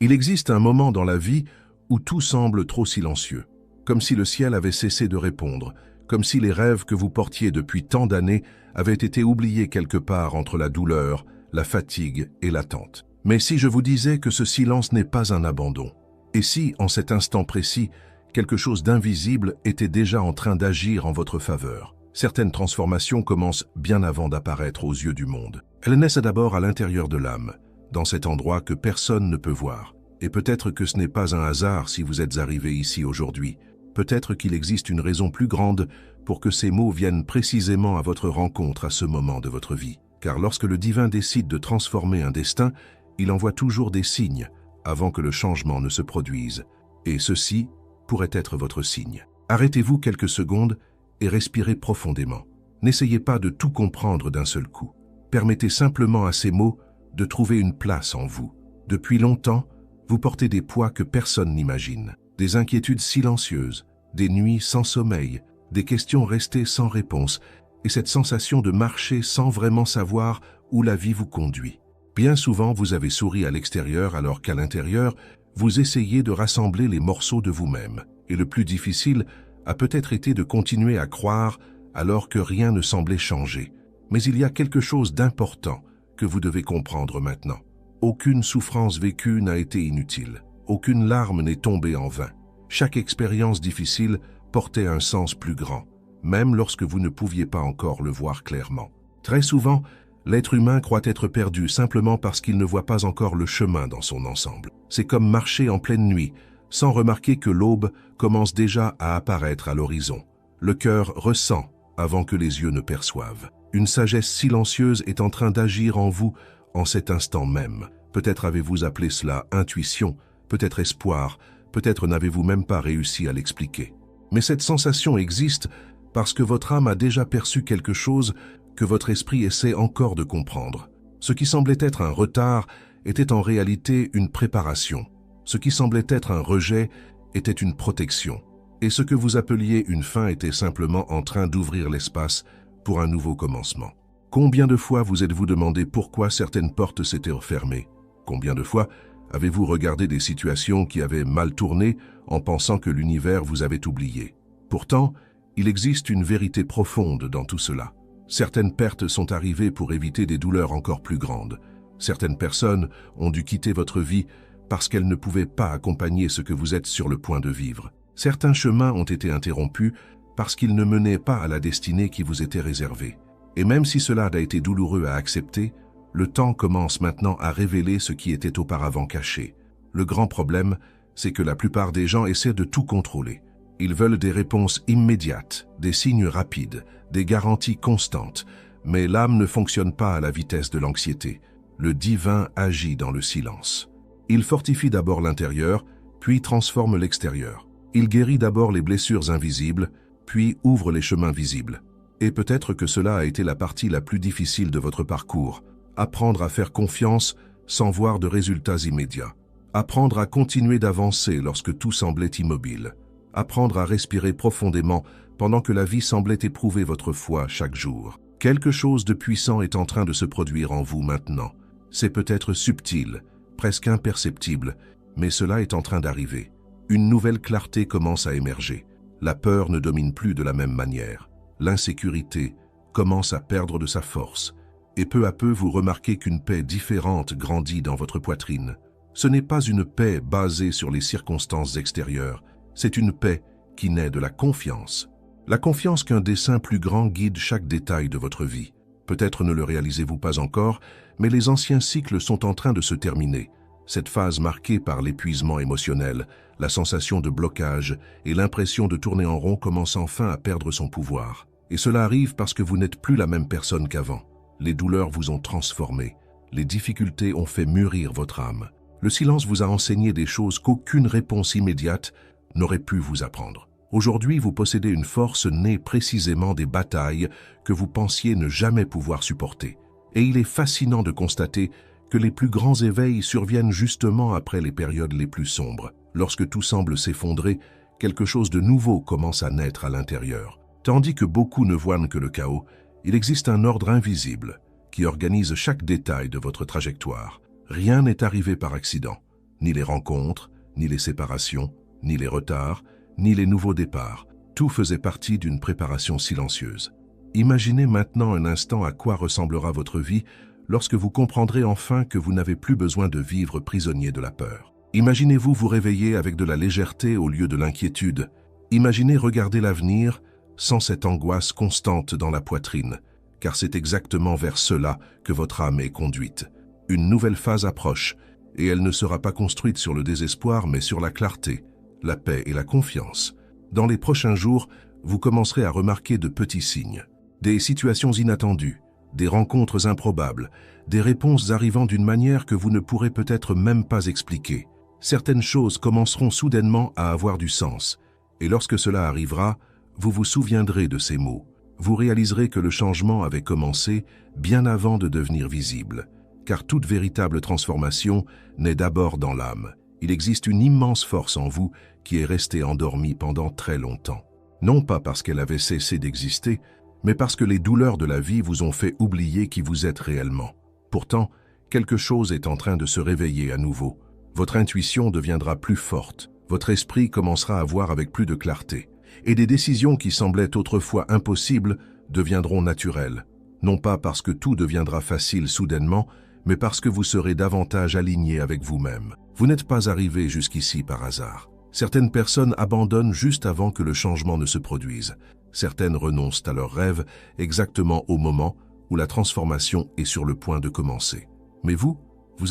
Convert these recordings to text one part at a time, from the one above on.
Il existe un moment dans la vie où tout semble trop silencieux, comme si le ciel avait cessé de répondre, comme si les rêves que vous portiez depuis tant d'années avaient été oubliés quelque part entre la douleur, la fatigue et l'attente. Mais si je vous disais que ce silence n'est pas un abandon, et si, en cet instant précis, quelque chose d'invisible était déjà en train d'agir en votre faveur? Certaines transformations commencent bien avant d'apparaître aux yeux du monde. Elles naissent d'abord à l'intérieur de l'âme, dans cet endroit que personne ne peut voir. Et peut-être que ce n'est pas un hasard si vous êtes arrivé ici aujourd'hui. Peut-être qu'il existe une raison plus grande pour que ces mots viennent précisément à votre rencontre à ce moment de votre vie. Car lorsque le divin décide de transformer un destin, il envoie toujours des signes avant que le changement ne se produise. Et ceci pourrait être votre signe. Arrêtez-vous quelques secondes et respirez profondément. N'essayez pas de tout comprendre d'un seul coup. Permettez simplement à ces mots de trouver une place en vous. Depuis longtemps, vous portez des poids que personne n'imagine, des inquiétudes silencieuses, des nuits sans sommeil, des questions restées sans réponse, et cette sensation de marcher sans vraiment savoir où la vie vous conduit. Bien souvent, vous avez souri à l'extérieur alors qu'à l'intérieur, vous essayez de rassembler les morceaux de vous-même. Et le plus difficile a peut-être été de continuer à croire alors que rien ne semblait changer. Mais il y a quelque chose d'important que vous devez comprendre maintenant. Aucune souffrance vécue n'a été inutile. Aucune larme n'est tombée en vain. Chaque expérience difficile portait un sens plus grand, même lorsque vous ne pouviez pas encore le voir clairement. Très souvent, l'être humain croit être perdu simplement parce qu'il ne voit pas encore le chemin dans son ensemble. C'est comme marcher en pleine nuit, sans remarquer que l'aube commence déjà à apparaître à l'horizon. Le cœur ressent avant que les yeux ne perçoivent. Une sagesse silencieuse est en train d'agir en vous en cet instant même. Peut-être avez-vous appelé cela intuition, peut-être espoir, peut-être n'avez-vous même pas réussi à l'expliquer. Mais cette sensation existe parce que votre âme a déjà perçu quelque chose que votre esprit essaie encore de comprendre. Ce qui semblait être un retard était en réalité une préparation. Ce qui semblait être un rejet était une protection. Et ce que vous appeliez une fin était simplement en train d'ouvrir l'espace pour un nouveau commencement. Combien de fois vous êtes-vous demandé pourquoi certaines portes s'étaient refermées? Combien de fois avez-vous regardé des situations qui avaient mal tourné en pensant que l'univers vous avait oublié? Pourtant, il existe une vérité profonde dans tout cela. Certaines pertes sont arrivées pour éviter des douleurs encore plus grandes. Certaines personnes ont dû quitter votre vie parce qu'elles ne pouvaient pas accompagner ce que vous êtes sur le point de vivre. Certains chemins ont été interrompus parce qu'ils ne menaient pas à la destinée qui vous était réservée. Et même si cela a été douloureux à accepter, le temps commence maintenant à révéler ce qui était auparavant caché. Le grand problème, c'est que la plupart des gens essaient de tout contrôler. Ils veulent des réponses immédiates, des signes rapides, des garanties constantes. Mais l'âme ne fonctionne pas à la vitesse de l'anxiété. Le divin agit dans le silence. Il fortifie d'abord l'intérieur, puis transforme l'extérieur. Il guérit d'abord les blessures invisibles, puis ouvre les chemins visibles. Et peut-être que cela a été la partie la plus difficile de votre parcours. Apprendre à faire confiance sans voir de résultats immédiats. Apprendre à continuer d'avancer lorsque tout semblait immobile. Apprendre à respirer profondément pendant que la vie semblait éprouver votre foi chaque jour. Quelque chose de puissant est en train de se produire en vous maintenant. C'est peut-être subtil, presque imperceptible, mais cela est en train d'arriver. Une nouvelle clarté commence à émerger. La peur ne domine plus de la même manière. L'insécurité commence à perdre de sa force. Et peu à peu, vous remarquez qu'une paix différente grandit dans votre poitrine. Ce n'est pas une paix basée sur les circonstances extérieures. C'est une paix qui naît de la confiance. La confiance qu'un dessein plus grand guide chaque détail de votre vie. Peut-être ne le réalisez-vous pas encore, mais les anciens cycles sont en train de se terminer. Cette phase marquée par l'épuisement émotionnel, la sensation de blocage et l'impression de tourner en rond commence enfin à perdre son pouvoir. Et cela arrive parce que vous n'êtes plus la même personne qu'avant. Les douleurs vous ont transformé. Les difficultés ont fait mûrir votre âme. Le silence vous a enseigné des choses qu'aucune réponse immédiate n'aurait pu vous apprendre. Aujourd'hui, vous possédez une force née précisément des batailles que vous pensiez ne jamais pouvoir supporter. Et il est fascinant de constater que les plus grands éveils surviennent justement après les périodes les plus sombres. Lorsque tout semble s'effondrer, quelque chose de nouveau commence à naître à l'intérieur. Tandis que beaucoup ne voient que le chaos, il existe un ordre invisible qui organise chaque détail de votre trajectoire. Rien n'est arrivé par accident. ni les rencontres, ni les séparations, ni les retards, ni les nouveaux départs. Tout faisait partie d'une préparation silencieuse. Imaginez maintenant un instant à quoi ressemblera votre vie lorsque vous comprendrez enfin que vous n'avez plus besoin de vivre prisonnier de la peur. Imaginez-vous vous réveiller avec de la légèreté au lieu de l'inquiétude. Imaginez regarder l'avenir sans cette angoisse constante dans la poitrine, car c'est exactement vers cela que votre âme est conduite. Une nouvelle phase approche, et elle ne sera pas construite sur le désespoir, mais sur la clarté, la paix et la confiance. Dans les prochains jours, vous commencerez à remarquer de petits signes, des situations inattendues, des rencontres improbables, des réponses arrivant d'une manière que vous ne pourrez peut-être même pas expliquer. Certaines choses commenceront soudainement à avoir du sens, et lorsque cela arrivera, vous vous souviendrez de ces mots. Vous réaliserez que le changement avait commencé bien avant de devenir visible, car toute véritable transformation naît d'abord dans l'âme. Il existe une immense force en vous qui est restée endormie pendant très longtemps. Non pas parce qu'elle avait cessé d'exister, mais parce que les douleurs de la vie vous ont fait oublier qui vous êtes réellement. Pourtant, quelque chose est en train de se réveiller à nouveau. Votre intuition deviendra plus forte, votre esprit commencera à voir avec plus de clarté, et des décisions qui semblaient autrefois impossibles deviendront naturelles, non pas parce que tout deviendra facile soudainement, mais parce que vous serez davantage aligné avec vous-même. Vous n'êtes pas arrivé jusqu'ici par hasard. Certaines personnes abandonnent juste avant que le changement ne se produise. Certaines renoncent à leurs rêves exactement au moment où la transformation est sur le point de commencer. Mais vous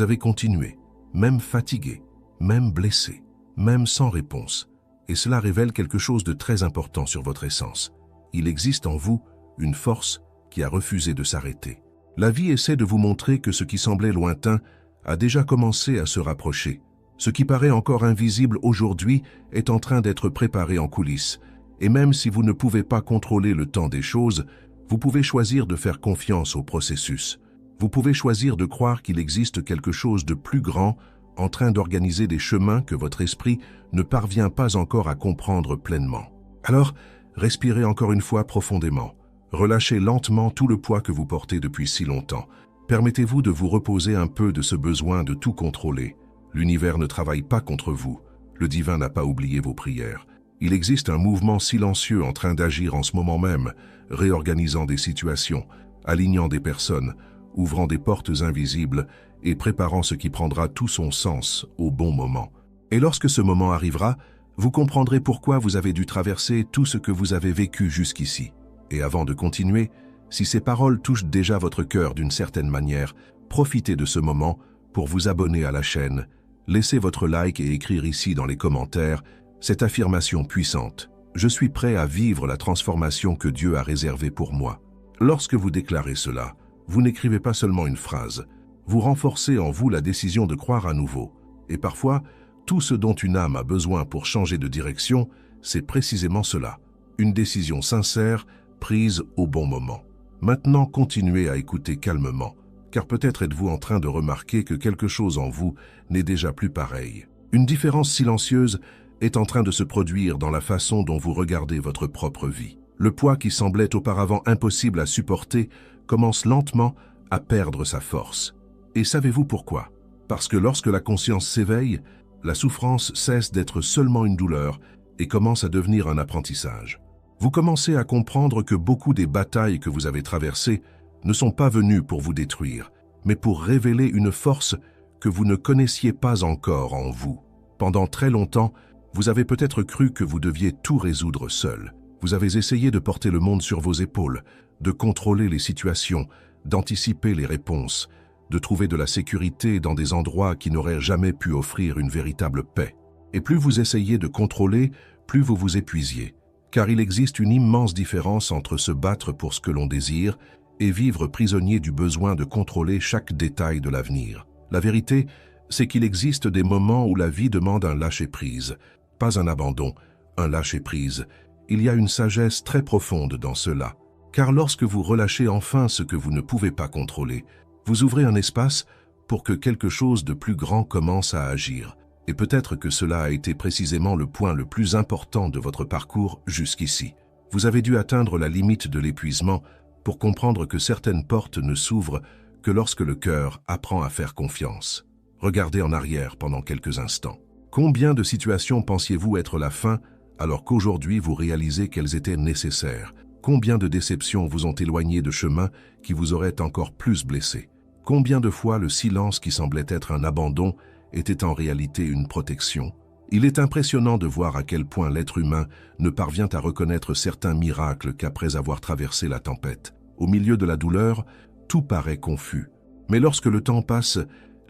avez continué, même fatigué, même blessé, même sans réponse. Et cela révèle quelque chose de très important sur votre essence. Il existe en vous une force qui a refusé de s'arrêter. La vie essaie de vous montrer que ce qui semblait lointain a déjà commencé à se rapprocher. Ce qui paraît encore invisible aujourd'hui est en train d'être préparé en coulisses. Et même si vous ne pouvez pas contrôler le temps des choses, vous pouvez choisir de faire confiance au processus. Vous pouvez choisir de croire qu'il existe quelque chose de plus grand en train d'organiser des chemins que votre esprit ne parvient pas encore à comprendre pleinement. Alors, respirez encore une fois profondément. Relâchez lentement tout le poids que vous portez depuis si longtemps. Permettez-vous de vous reposer un peu de ce besoin de tout contrôler. L'univers ne travaille pas contre vous. Le divin n'a pas oublié vos prières. Il existe un mouvement silencieux en train d'agir en ce moment même, réorganisant des situations, alignant des personnes, ouvrant des portes invisibles et préparant ce qui prendra tout son sens au bon moment. Et lorsque ce moment arrivera, vous comprendrez pourquoi vous avez dû traverser tout ce que vous avez vécu jusqu'ici. Et avant de continuer, si ces paroles touchent déjà votre cœur d'une certaine manière, profitez de ce moment pour vous abonner à la chaîne, laissez votre like et écrire ici dans les commentaires cette affirmation puissante. Je suis prêt à vivre la transformation que Dieu a réservée pour moi. Lorsque vous déclarez cela, vous n'écrivez pas seulement une phrase, vous renforcez en vous la décision de croire à nouveau. Et parfois, tout ce dont une âme a besoin pour changer de direction, c'est précisément cela. Une décision sincère, prise au bon moment. Maintenant, continuez à écouter calmement, car peut-être êtes-vous en train de remarquer que quelque chose en vous n'est déjà plus pareil. Une différence silencieuse est en train de se produire dans la façon dont vous regardez votre propre vie. Le poids qui semblait auparavant impossible à supporter commence lentement à perdre sa force. Et savez-vous pourquoi? Parce que lorsque la conscience s'éveille, la souffrance cesse d'être seulement une douleur et commence à devenir un apprentissage. Vous commencez à comprendre que beaucoup des batailles que vous avez traversées ne sont pas venues pour vous détruire, mais pour révéler une force que vous ne connaissiez pas encore en vous. Pendant très longtemps, vous avez peut-être cru que vous deviez tout résoudre seul. Vous avez essayé de porter le monde sur vos épaules, de contrôler les situations, d'anticiper les réponses, de trouver de la sécurité dans des endroits qui n'auraient jamais pu offrir une véritable paix. Et plus vous essayez de contrôler, plus vous vous épuisiez. Car il existe une immense différence entre se battre pour ce que l'on désire et vivre prisonnier du besoin de contrôler chaque détail de l'avenir. La vérité, c'est qu'il existe des moments où la vie demande un lâcher-prise, pas un abandon, un lâcher-prise. Il y a une sagesse très profonde dans cela. Car lorsque vous relâchez enfin ce que vous ne pouvez pas contrôler, vous ouvrez un espace pour que quelque chose de plus grand commence à agir. Et peut-être que cela a été précisément le point le plus important de votre parcours jusqu'ici. Vous avez dû atteindre la limite de l'épuisement pour comprendre que certaines portes ne s'ouvrent que lorsque le cœur apprend à faire confiance. Regardez en arrière pendant quelques instants. Combien de situations pensiez-vous être la fin alors qu'aujourd'hui vous réalisez qu'elles étaient nécessaires? Combien de déceptions vous ont éloigné de chemins qui vous auraient encore plus blessé? Combien de fois le silence qui semblait être un abandon était en réalité une protection? Il est impressionnant de voir à quel point l'être humain ne parvient à reconnaître certains miracles qu'après avoir traversé la tempête. Au milieu de la douleur, tout paraît confus. Mais lorsque le temps passe,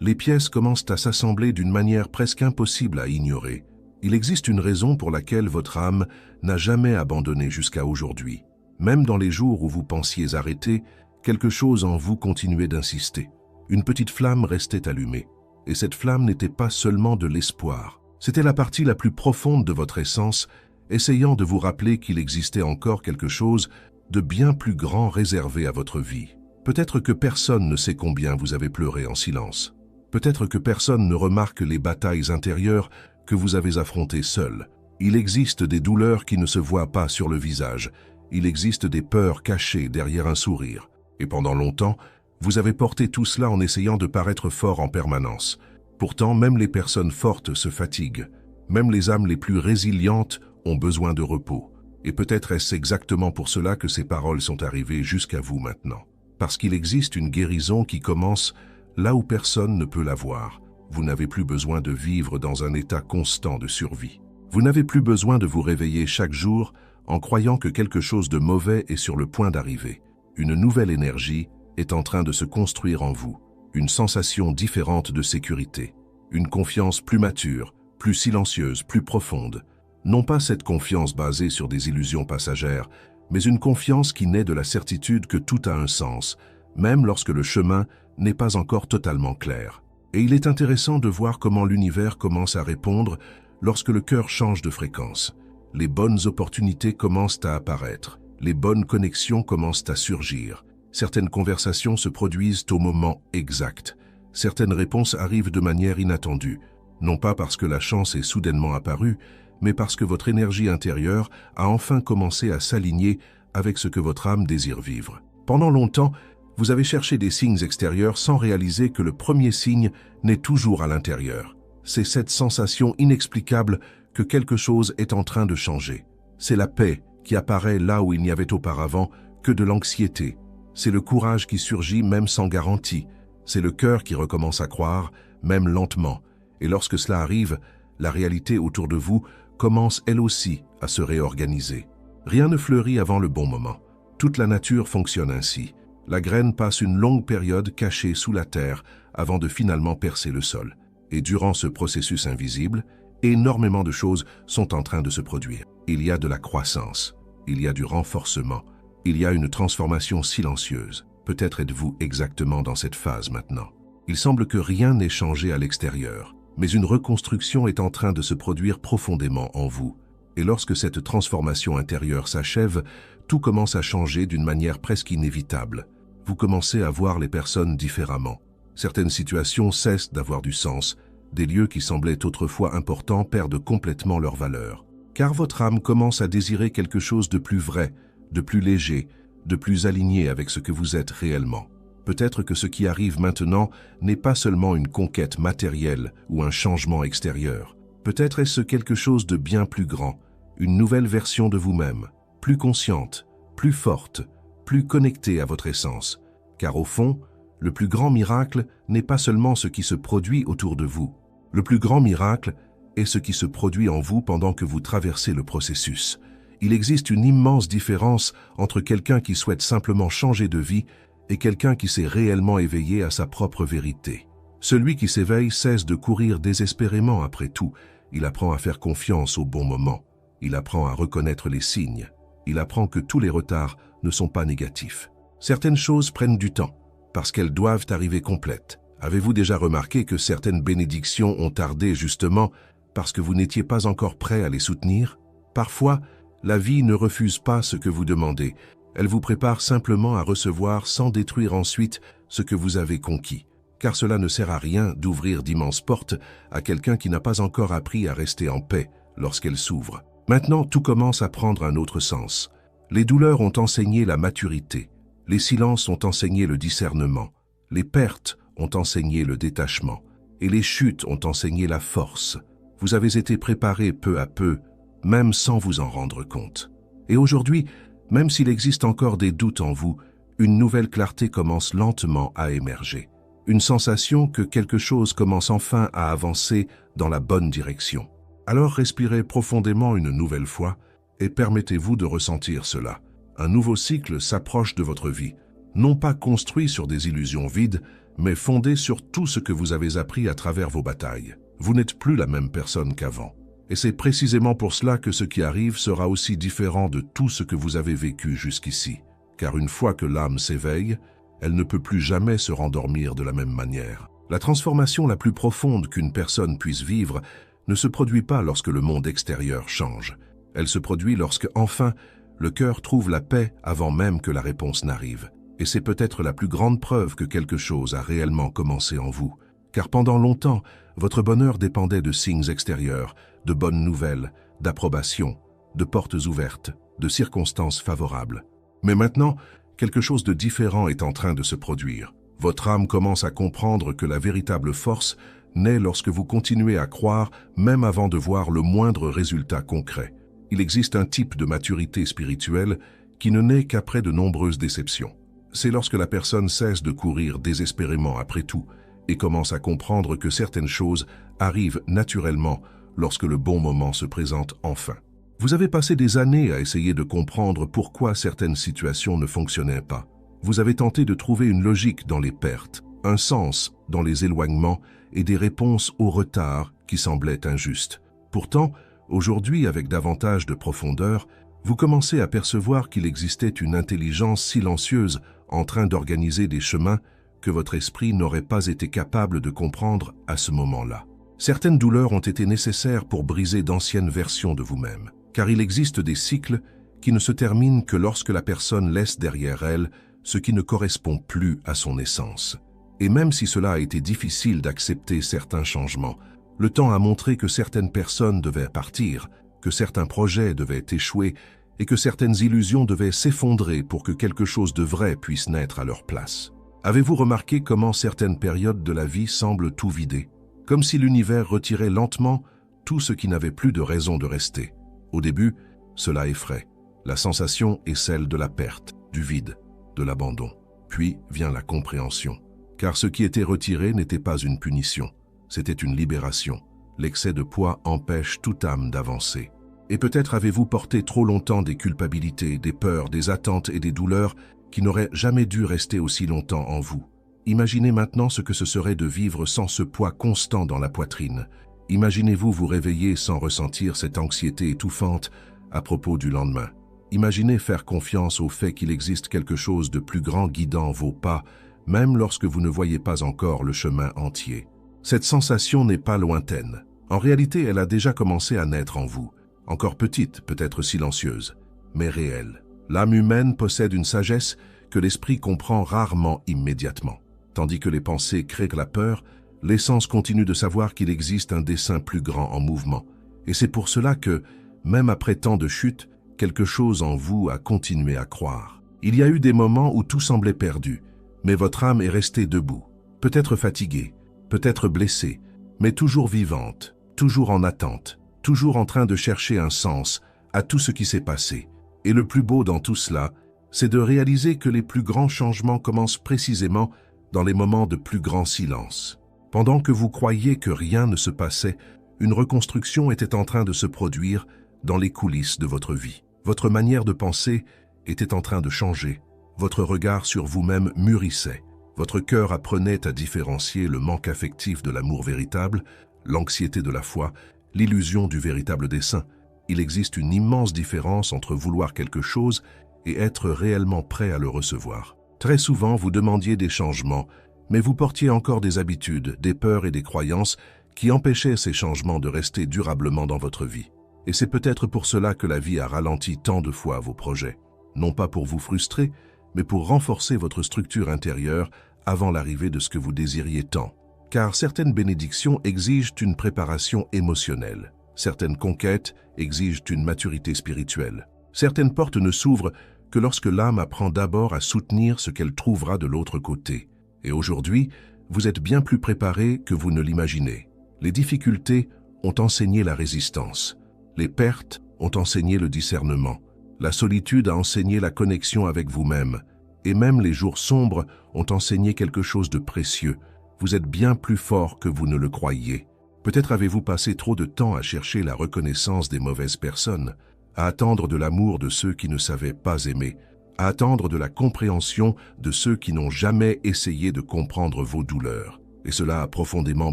les pièces commencent à s'assembler d'une manière presque impossible à ignorer. Il existe une raison pour laquelle votre âme n'a jamais abandonné jusqu'à aujourd'hui. Même dans les jours où vous pensiez arrêter, quelque chose en vous continuait d'insister. Une petite flamme restait allumée. Et cette flamme n'était pas seulement de l'espoir. C'était la partie la plus profonde de votre essence, essayant de vous rappeler qu'il existait encore quelque chose de bien plus grand réservé à votre vie. Peut-être que personne ne sait combien vous avez pleuré en silence. Peut-être que personne ne remarque les batailles intérieures que vous avez affrontées seul. Il existe des douleurs qui ne se voient pas sur le visage. Il existe des peurs cachées derrière un sourire. Et pendant longtemps, vous avez porté tout cela en essayant de paraître fort en permanence. Pourtant, même les personnes fortes se fatiguent. Même les âmes les plus résilientes ont besoin de repos. Et peut-être est-ce exactement pour cela que ces paroles sont arrivées jusqu'à vous maintenant. Parce qu'il existe une guérison qui commence là où personne ne peut la voir. Vous n'avez plus besoin de vivre dans un état constant de survie. Vous n'avez plus besoin de vous réveiller chaque jour en croyant que quelque chose de mauvais est sur le point d'arriver. Une nouvelle énergie est en train de se construire en vous, une sensation différente de sécurité, une confiance plus mature, plus silencieuse, plus profonde. Non pas cette confiance basée sur des illusions passagères, mais une confiance qui naît de la certitude que tout a un sens, même lorsque le chemin n'est pas encore totalement clair. Et il est intéressant de voir comment l'univers commence à répondre lorsque le cœur change de fréquence. Les bonnes opportunités commencent à apparaître, les bonnes connexions commencent à surgir. Certaines conversations se produisent au moment exact. Certaines réponses arrivent de manière inattendue, non pas parce que la chance est soudainement apparue, mais parce que votre énergie intérieure a enfin commencé à s'aligner avec ce que votre âme désire vivre. Pendant longtemps, vous avez cherché des signes extérieurs sans réaliser que le premier signe naît toujours à l'intérieur. C'est cette sensation inexplicable que quelque chose est en train de changer. C'est la paix qui apparaît là où il n'y avait auparavant que de l'anxiété. C'est le courage qui surgit même sans garantie. C'est le cœur qui recommence à croire, même lentement. Et lorsque cela arrive, la réalité autour de vous commence elle aussi à se réorganiser. Rien ne fleurit avant le bon moment. Toute la nature fonctionne ainsi. La graine passe une longue période cachée sous la terre avant de finalement percer le sol. Et durant ce processus invisible, énormément de choses sont en train de se produire. Il y a de la croissance, il y a du renforcement, il y a une transformation silencieuse. Peut-être êtes-vous exactement dans cette phase maintenant. Il semble que rien n'ait changé à l'extérieur, mais une reconstruction est en train de se produire profondément en vous. Et lorsque cette transformation intérieure s'achève, tout commence à changer d'une manière presque inévitable. Vous commencez à voir les personnes différemment. Certaines situations cessent d'avoir du sens. Des lieux qui semblaient autrefois importants perdent complètement leur valeur. Car votre âme commence à désirer quelque chose de plus vrai, de plus léger, de plus aligné avec ce que vous êtes réellement. Peut-être que ce qui arrive maintenant n'est pas seulement une conquête matérielle ou un changement extérieur. Peut-être est-ce quelque chose de bien plus grand, une nouvelle version de vous-même, plus consciente, plus forte, plus connectée à votre essence. Car au fond, le plus grand miracle n'est pas seulement ce qui se produit autour de vous. Le plus grand miracle est ce qui se produit en vous pendant que vous traversez le processus. Il existe une immense différence entre quelqu'un qui souhaite simplement changer de vie et quelqu'un qui s'est réellement éveillé à sa propre vérité. Celui qui s'éveille cesse de courir désespérément après tout. Il apprend à faire confiance au bon moment. Il apprend à reconnaître les signes. Il apprend que tous les retards ne sont pas négatifs. Certaines choses prennent du temps, parce qu'elles doivent arriver complètes. Avez-vous déjà remarqué que certaines bénédictions ont tardé justement parce que vous n'étiez pas encore prêt à les soutenir? Parfois, la vie ne refuse pas ce que vous demandez. Elle vous prépare simplement à recevoir sans détruire ensuite ce que vous avez conquis. Car cela ne sert à rien d'ouvrir d'immenses portes à quelqu'un qui n'a pas encore appris à rester en paix lorsqu'elle s'ouvre. Maintenant, tout commence à prendre un autre sens. Les douleurs ont enseigné la maturité. Les silences ont enseigné le discernement. Les pertes ont enseigné le détachement. et les chutes ont enseigné la force. Vous avez été préparé peu à peu, même sans vous en rendre compte. Et aujourd'hui, même s'il existe encore des doutes en vous, une nouvelle clarté commence lentement à émerger. Une sensation que quelque chose commence enfin à avancer dans la bonne direction. Alors respirez profondément une nouvelle fois et permettez-vous de ressentir cela. Un nouveau cycle s'approche de votre vie, non pas construit sur des illusions vides, mais fondé sur tout ce que vous avez appris à travers vos batailles. Vous n'êtes plus la même personne qu'avant. Et c'est précisément pour cela que ce qui arrive sera aussi différent de tout ce que vous avez vécu jusqu'ici. Car une fois que l'âme s'éveille, elle ne peut plus jamais se rendormir de la même manière. La transformation la plus profonde qu'une personne puisse vivre ne se produit pas lorsque le monde extérieur change. Elle se produit lorsque, enfin, le cœur trouve la paix avant même que la réponse n'arrive. Et c'est peut-être la plus grande preuve que quelque chose a réellement commencé en vous. Car pendant longtemps, votre bonheur dépendait de signes extérieurs, de bonnes nouvelles, d'approbation, de portes ouvertes, de circonstances favorables. Mais maintenant, quelque chose de différent est en train de se produire. Votre âme commence à comprendre que la véritable force naît lorsque vous continuez à croire, même avant de voir le moindre résultat concret. Il existe un type de maturité spirituelle qui ne naît qu'après de nombreuses déceptions. C'est lorsque la personne cesse de courir désespérément après tout et commence à comprendre que certaines choses arrivent naturellement lorsque le bon moment se présente enfin. Vous avez passé des années à essayer de comprendre pourquoi certaines situations ne fonctionnaient pas. Vous avez tenté de trouver une logique dans les pertes, un sens dans les éloignements et des réponses au retard qui semblaient injustes. Pourtant, aujourd'hui, avec davantage de profondeur, vous commencez à percevoir qu'il existait une intelligence silencieuse en train d'organiser des chemins que votre esprit n'aurait pas été capable de comprendre à ce moment-là. Certaines douleurs ont été nécessaires pour briser d'anciennes versions de vous-même, car il existe des cycles qui ne se terminent que lorsque la personne laisse derrière elle ce qui ne correspond plus à son essence. Et même si cela a été difficile d'accepter certains changements, le temps a montré que certaines personnes devaient partir, que certains projets devaient échouer et que certaines illusions devaient s'effondrer pour que quelque chose de vrai puisse naître à leur place. Avez-vous remarqué comment certaines périodes de la vie semblent tout vider, comme si l'univers retirait lentement tout ce qui n'avait plus de raison de rester? Au début, cela effraie. La sensation est celle de la perte, du vide, de l'abandon. Puis vient la compréhension. Car ce qui était retiré n'était pas une punition, c'était une libération. L'excès de poids empêche toute âme d'avancer. Et peut-être avez-vous porté trop longtemps des culpabilités, des peurs, des attentes et des douleurs qui n'auraient jamais dû rester aussi longtemps en vous. Imaginez maintenant ce que ce serait de vivre sans ce poids constant dans la poitrine. Imaginez-vous vous réveiller sans ressentir cette anxiété étouffante à propos du lendemain. Imaginez faire confiance au fait qu'il existe quelque chose de plus grand guidant vos pas, même lorsque vous ne voyez pas encore le chemin entier. Cette sensation n'est pas lointaine. En réalité, elle a déjà commencé à naître en vous. Encore petite, peut-être silencieuse, mais réelle. L'âme humaine possède une sagesse que l'esprit comprend rarement immédiatement. Tandis que les pensées créent la peur, l'essence continue de savoir qu'il existe un dessein plus grand en mouvement. Et c'est pour cela que, même après tant de chutes, quelque chose en vous a continué à croire. Il y a eu des moments où tout semblait perdu, mais votre âme est restée debout, peut-être fatiguée, peut-être blessée, mais toujours vivante, toujours en attente, toujours en train de chercher un sens à tout ce qui s'est passé. Et le plus beau dans tout cela, c'est de réaliser que les plus grands changements commencent précisément dans les moments de plus grand silence. Pendant que vous croyiez que rien ne se passait, une reconstruction était en train de se produire dans les coulisses de votre vie. Votre manière de penser était en train de changer. Votre regard sur vous-même mûrissait. Votre cœur apprenait à différencier le manque affectif de l'amour véritable, l'anxiété de la foi, l'illusion du véritable dessein. Il existe une immense différence entre vouloir quelque chose et être réellement prêt à le recevoir. Très souvent, vous demandiez des changements, mais vous portiez encore des habitudes, des peurs et des croyances qui empêchaient ces changements de rester durablement dans votre vie. Et c'est peut-être pour cela que la vie a ralenti tant de fois vos projets. Non pas pour vous frustrer, mais pour renforcer votre structure intérieure avant l'arrivée de ce que vous désiriez tant. Car certaines bénédictions exigent une préparation émotionnelle. Certaines conquêtes exigent une maturité spirituelle. Certaines portes ne s'ouvrent que lorsque l'âme apprend d'abord à soutenir ce qu'elle trouvera de l'autre côté. Et aujourd'hui, Vous êtes bien plus préparé que vous ne l'imaginez. Les difficultés ont enseigné la résistance. Les pertes ont enseigné le discernement. La solitude a enseigné la connexion avec vous-même. Et même les jours sombres ont enseigné quelque chose de précieux. Vous êtes bien plus fort que vous ne le croyiez. Peut-être avez-vous passé trop de temps à chercher la reconnaissance des mauvaises personnes, à attendre de l'amour de ceux qui ne savaient pas aimer, à attendre de la compréhension de ceux qui n'ont jamais essayé de comprendre vos douleurs. Et cela a profondément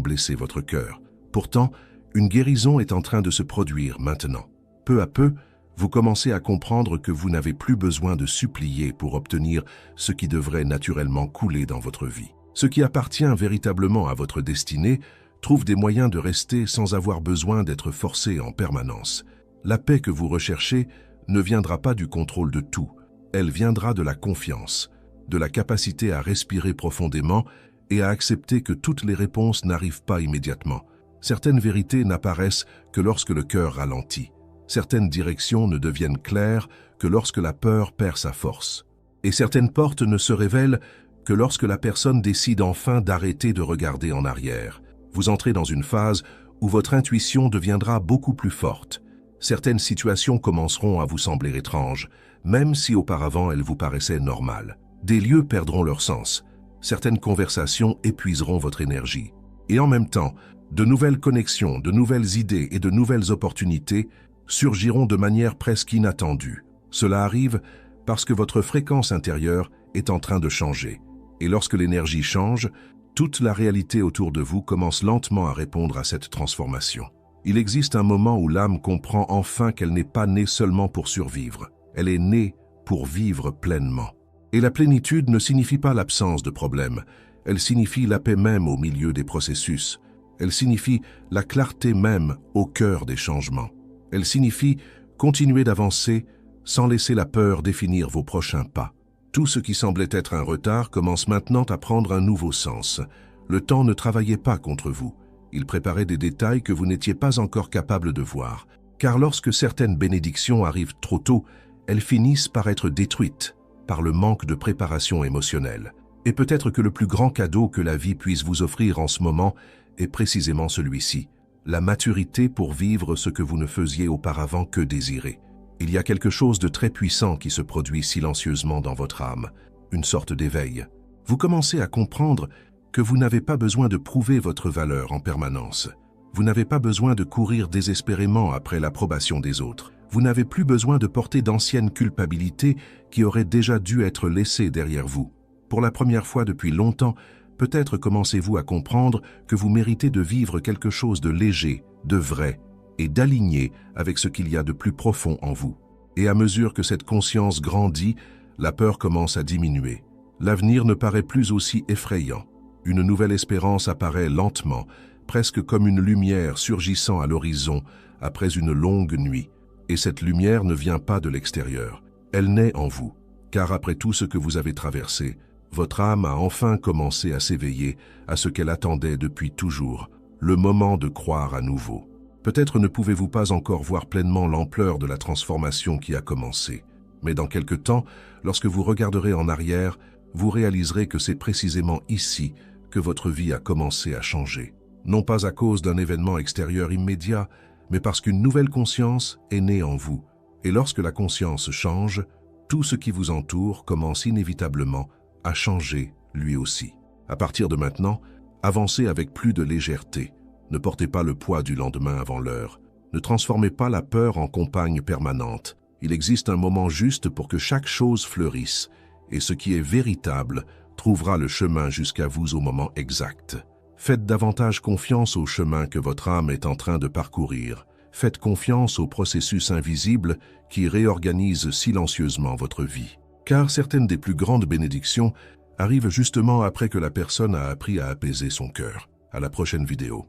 blessé votre cœur. Pourtant, une guérison est en train de se produire maintenant. Peu à peu, vous commencez à comprendre que vous n'avez plus besoin de supplier pour obtenir ce qui devrait naturellement couler dans votre vie. Ce qui appartient véritablement à votre destinée trouve des moyens de rester sans avoir besoin d'être forcé en permanence. La paix que vous recherchez ne viendra pas du contrôle de tout. Elle viendra de la confiance, de la capacité à respirer profondément et à accepter que toutes les réponses n'arrivent pas immédiatement. Certaines vérités n'apparaissent que lorsque le cœur ralentit. Certaines directions ne deviennent claires que lorsque la peur perd sa force. Et certaines portes ne se révèlent que lorsque la personne décide enfin d'arrêter de regarder en arrière. Vous entrez dans une phase où votre intuition deviendra beaucoup plus forte. Certaines situations commenceront à vous sembler étranges, même si auparavant elles vous paraissaient normales. Des lieux perdront leur sens. Certaines conversations épuiseront votre énergie. Et en même temps, de nouvelles connexions, de nouvelles idées et de nouvelles opportunités surgiront de manière presque inattendue. Cela arrive parce que votre fréquence intérieure est en train de changer. Et lorsque l'énergie change, toute la réalité autour de vous commence lentement à répondre à cette transformation. Il existe un moment où l'âme comprend enfin qu'elle n'est pas née seulement pour survivre. Elle est née pour vivre pleinement. Et la plénitude ne signifie pas l'absence de problèmes. Elle signifie la paix même au milieu des processus. Elle signifie la clarté même au cœur des changements. Elle signifie continuer d'avancer sans laisser la peur définir vos prochains pas. Tout ce qui semblait être un retard commence maintenant à prendre un nouveau sens. Le temps ne travaillait pas contre vous. Il préparait des détails que vous n'étiez pas encore capable de voir. Car lorsque certaines bénédictions arrivent trop tôt, elles finissent par être détruites par le manque de préparation émotionnelle. Et peut-être que le plus grand cadeau que la vie puisse vous offrir en ce moment est précisément celui-ci. La maturité pour vivre ce que vous ne faisiez auparavant que désirer. Il y a quelque chose de très puissant qui se produit silencieusement dans votre âme, une sorte d'éveil. Vous commencez à comprendre que vous n'avez pas besoin de prouver votre valeur en permanence. Vous n'avez pas besoin de courir désespérément après l'approbation des autres. Vous n'avez plus besoin de porter d'anciennes culpabilités qui auraient déjà dû être laissées derrière vous. Pour la première fois depuis longtemps, peut-être commencez-vous à comprendre que vous méritez de vivre quelque chose de léger, de vrai, et d'aligné avec ce qu'il y a de plus profond en vous. Et à mesure que cette conscience grandit, la peur commence à diminuer. L'avenir ne paraît plus aussi effrayant. Une nouvelle espérance apparaît lentement, presque comme une lumière surgissant à l'horizon après une longue nuit. Et cette lumière ne vient pas de l'extérieur. Elle naît en vous, car après tout ce que vous avez traversé, votre âme a enfin commencé à s'éveiller à ce qu'elle attendait depuis toujours, le moment de croire à nouveau. Peut-être ne pouvez-vous pas encore voir pleinement l'ampleur de la transformation qui a commencé. Mais dans quelque temps, lorsque vous regarderez en arrière, vous réaliserez que c'est précisément ici que votre vie a commencé à changer. Non pas à cause d'un événement extérieur immédiat, mais parce qu'une nouvelle conscience est née en vous. Et lorsque la conscience change, tout ce qui vous entoure commence inévitablement à changer lui aussi. À partir de maintenant, avancez avec plus de légèreté. Ne portez pas le poids du lendemain avant l'heure. Ne transformez pas la peur en compagne permanente. Il existe un moment juste pour que chaque chose fleurisse, et ce qui est véritable trouvera le chemin jusqu'à vous au moment exact. Faites davantage confiance au chemin que votre âme est en train de parcourir. Faites confiance au processus invisible qui réorganise silencieusement votre vie. Car certaines des plus grandes bénédictions arrivent justement après que la personne a appris à apaiser son cœur. À la prochaine vidéo.